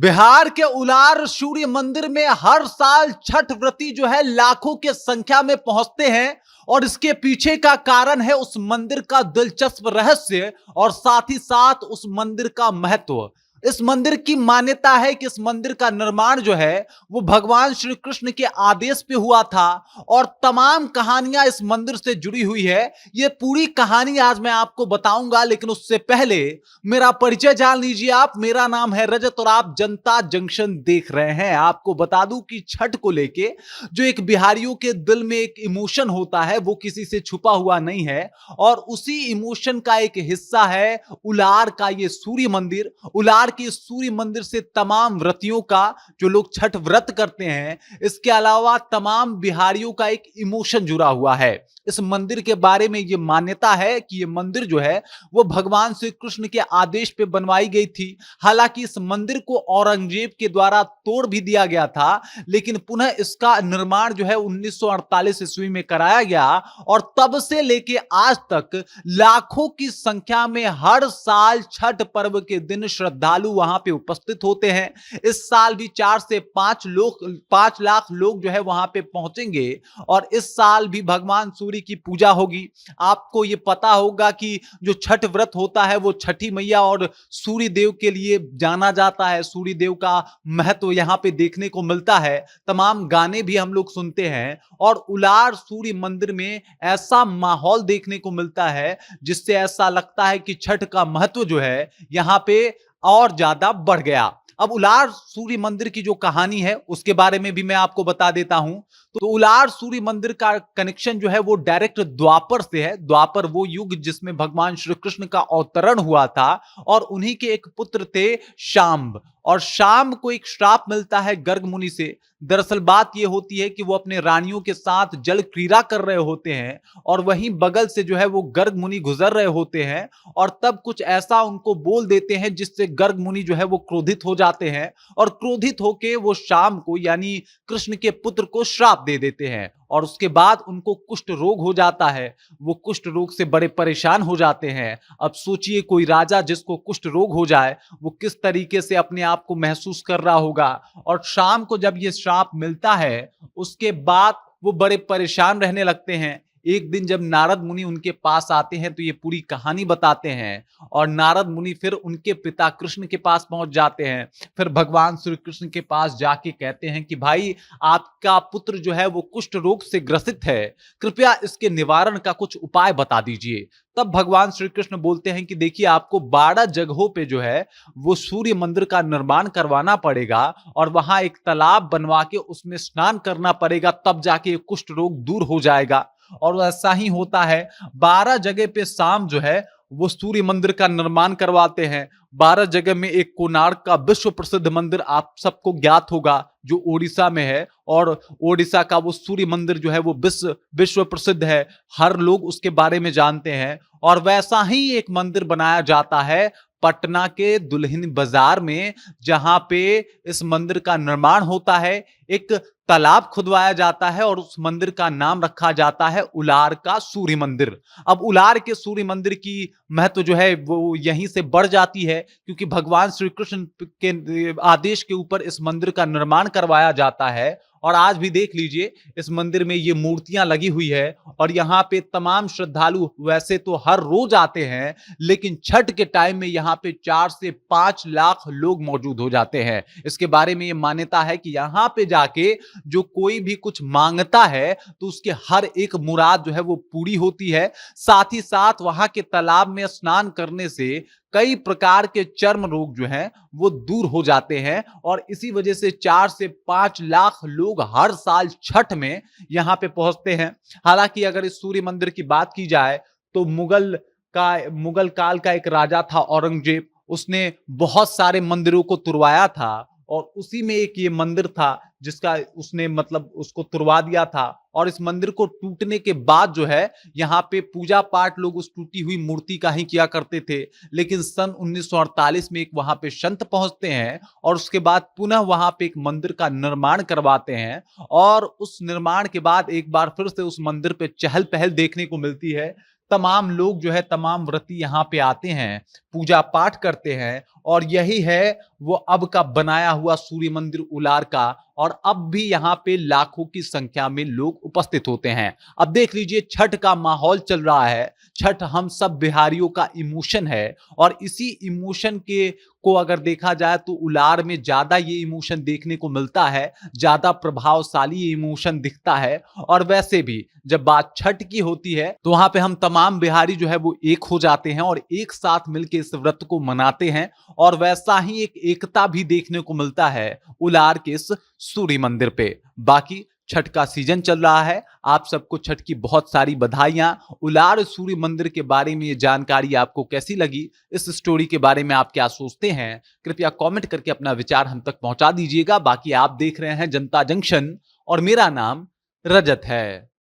बिहार के उलार सूर्य मंदिर में हर साल छठ व्रती जो है लाखों के संख्या में पहुंचते हैं और इसके पीछे का कारण है उस मंदिर का दिलचस्प रहस्य और साथ ही साथ उस मंदिर का महत्व। इस मंदिर की मान्यता है कि इस मंदिर का निर्माण जो है वो भगवान श्री कृष्ण के आदेश पे हुआ था और तमाम कहानियां इस मंदिर से जुड़ी हुई है। ये पूरी कहानी आज मैं आपको बताऊंगा, लेकिन उससे पहले मेरा परिचय जान लीजिए आप। मेरा नाम है रजत और आप जनता जंक्शन देख रहे हैं। आपको बता दूं कि छठ को लेके जो एक बिहारियों के दिल में एक इमोशन होता है वो किसी से छुपा हुआ नहीं है और उसी इमोशन का एक हिस्सा है उलार का ये सूर्य मंदिर। उलार के सूर्य मंदिर से तमाम व्रतियों का, जो लोग छठ व्रत करते हैं, इसके अलावा तमाम बिहारियों का एक इमोशन जुड़ा हुआ है। इस मंदिर के बारे में यह मान्यता है कि यह मंदिर जो है वो भगवान श्री कृष्ण के आदेश पे बनवाई गई थी। हालांकि इस मंदिर को औरंगजेब के द्वारा तोड़ भी दिया गया था, लेकिन पुनः इसका निर्माण जो है 1948 ईस्वी में कराया गया और तब से लेके आज तक लाखों की संख्या में हर साल छठ पर्व के दिन श्रद्धालु वहां पे उपस्थित होते हैं। इस साल भी 4 से 5 लाख लोग जो है वहां पे पहुंचेंगे और इस साल भी भगवान सूर्य की पूजा होगी। आपको ये पता होगा कि जो छठ व्रत होता है वो छठी मैया और सूर्य देव के लिए जाना जाता है। सूर्य देव का महत्व यहाँ पे देखने को मिलता है। तमाम गाने भी हम लोग सुनते हैं और उलार सूर्य मंदिर में ऐसा माहौल देखने को मिलता है जिससे ऐसा लगता है कि छठ का महत्व जो है यहाँ पे और ज्यादा बढ़ गया। अब उलार सूर्य मंदिर की जो कहानी है उसके बारे में भी मैं आपको बता देता हूं। तो उलार सूर्य मंदिर का कनेक्शन जो है वो डायरेक्ट द्वापर से है। द्वापर वो युग जिसमें भगवान श्री कृष्ण का अवतरण हुआ था और उन्हीं के एक पुत्र थे शाम्ब, और शाम्ब को एक श्राप मिलता है गर्ग मुनि से। दरअसल बात यह होती है कि वो अपने रानियों के साथ जल क्रीड़ा कर रहे होते हैं और वहीं बगल से जो है वो गर्ग मुनि गुजर रहे होते हैं और तब कुछ ऐसा उनको बोल देते हैं जिससे गर्ग मुनि जो है वो क्रोधित हो जाते हैं और क्रोधित होके वो शाम को यानी कृष्ण के पुत्र को श्राप दे देते हैं और उसके बाद उनको कुष्ठ रोग हो जाता है। वो कुष्ठ रोग से बड़े परेशान हो जाते हैं। अब सोचिए कोई राजा जिसको कुष्ठ रोग हो जाए वो किस तरीके से अपने आप को महसूस कर रहा होगा। और शाम को जब ये श्राप मिलता है उसके बाद वो बड़े परेशान रहने लगते हैं। एक दिन जब नारद मुनि उनके पास आते हैं तो ये पूरी कहानी बताते हैं और नारद मुनि फिर उनके पिता कृष्ण के पास पहुंच जाते हैं। फिर भगवान श्री कृष्ण के पास जाके कहते हैं कि भाई आपका पुत्र जो है वो कुष्ठ रोग से ग्रसित है, कृपया इसके निवारण का कुछ उपाय बता दीजिए। तब भगवान श्री कृष्ण बोलते हैं कि देखिए आपको 12 जगहों पे जो है वो सूर्य मंदिर का निर्माण करवाना पड़ेगा और वहां एक तालाब बनवा के उसमें स्नान करना पड़ेगा, तब जाके कुष्ठ रोग दूर हो जाएगा। और ऐसा ही होता है। 12 जगह पे शाम जो है वो सूर्य मंदिर का निर्माण करवाते हैं। 12 जगह में एक कोणार्क का विश्व प्रसिद्ध मंदिर आप सबको ज्ञात होगा जो ओडिशा में है, और ओडिशा का वो सूर्य मंदिर जो है वो विश्व प्रसिद्ध है। हर लोग उसके बारे में जानते हैं। और वैसा ही एक मंदिर बनाया जाता है पटना के दुल्हिन बाजार में, जहां पे इस मंदिर का निर्माण होता है। एक तालाब खुदवाया जाता है और उस मंदिर का नाम रखा जाता है उलार का सूर्य मंदिर। अब उलार के सूर्य मंदिर की महत्व जो है वो यहीं से बढ़ जाती है क्योंकि भगवान श्री कृष्ण के आदेश के ऊपर इस मंदिर का निर्माण करवाया जाता है। और आज भी देख लीजिए इस मंदिर में ये मूर्तियां लगी हुई है और यहाँ पे तमाम श्रद्धालु वैसे तो हर रोज आते हैं, लेकिन छठ के टाइम में यहाँ पे 4 से 5 लाख लोग मौजूद हो जाते हैं। इसके बारे में ये मान्यता है कि यहाँ पे जाके जो कोई भी कुछ मांगता है तो उसके हर एक मुराद जो है वो पूरी होती है। साथ ही साथ वहां के तालाब में स्नान करने से कई प्रकार के चर्म रोग जो हैं वो दूर हो जाते हैं और इसी वजह से 4 से 5 लाख लोग हर साल छठ में यहां पे पहुंचते हैं। हालांकि अगर इस सूर्य मंदिर की बात की जाए तो मुगल काल का एक राजा था औरंगजेब, उसने बहुत सारे मंदिरों को तुड़वाया था और उसी में एक ये मंदिर था जिसका उसने मतलब उसको तुड़वा दिया था। और इस मंदिर को टूटने के बाद जो है यहाँ पे पूजा पाठ लोग उस टूटी हुई मूर्ति का ही किया करते थे, लेकिन सन 1948 में एक वहां पे संत पहुंचते हैं और उसके बाद पुनः वहां पे एक मंदिर का निर्माण करवाते हैं। और उस निर्माण के बाद एक बार फिर से उस मंदिर पे चहल पहल देखने को मिलती है। तमाम लोग जो है तमाम व्रती यहाँ पे आते हैं, पूजा पाठ करते हैं और यही है वो अब का बनाया हुआ सूर्य मंदिर उलार का। और अब भी यहां पे लाखों की संख्या में लोग उपस्थित होते हैं। अब देख लीजिए, छठ का माहौल चल रहा है। छठ हम सब बिहारियों का इमोशन है और इसी इमोशन के को अगर देखा जाए तो उलार में ज्यादा ये इमोशन देखने को मिलता है, ज्यादा प्रभावशाली ये इमोशन दिखता है। और वैसे भी जब बात छठ की होती है तो वहां पे हम तमाम बिहारी जो है वो एक हो जाते हैं और एक साथ मिलकर इस व्रत को मनाते हैं। और वैसा ही एक एकता भी देखने को मिलता है उलार के इस सूर्य मंदिर पे। बाकी छठ का सीजन चल रहा है, आप सबको छठ की बहुत सारी बधाइयां। उलार सूर्य मंदिर के बारे में ये जानकारी आपको कैसी लगी, इस स्टोरी के बारे में आप क्या सोचते हैं, कृपया कमेंट करके अपना विचार हम तक पहुंचा दीजिएगा। बाकी आप देख रहे हैं जनता जंक्शन और मेरा नाम रजत है।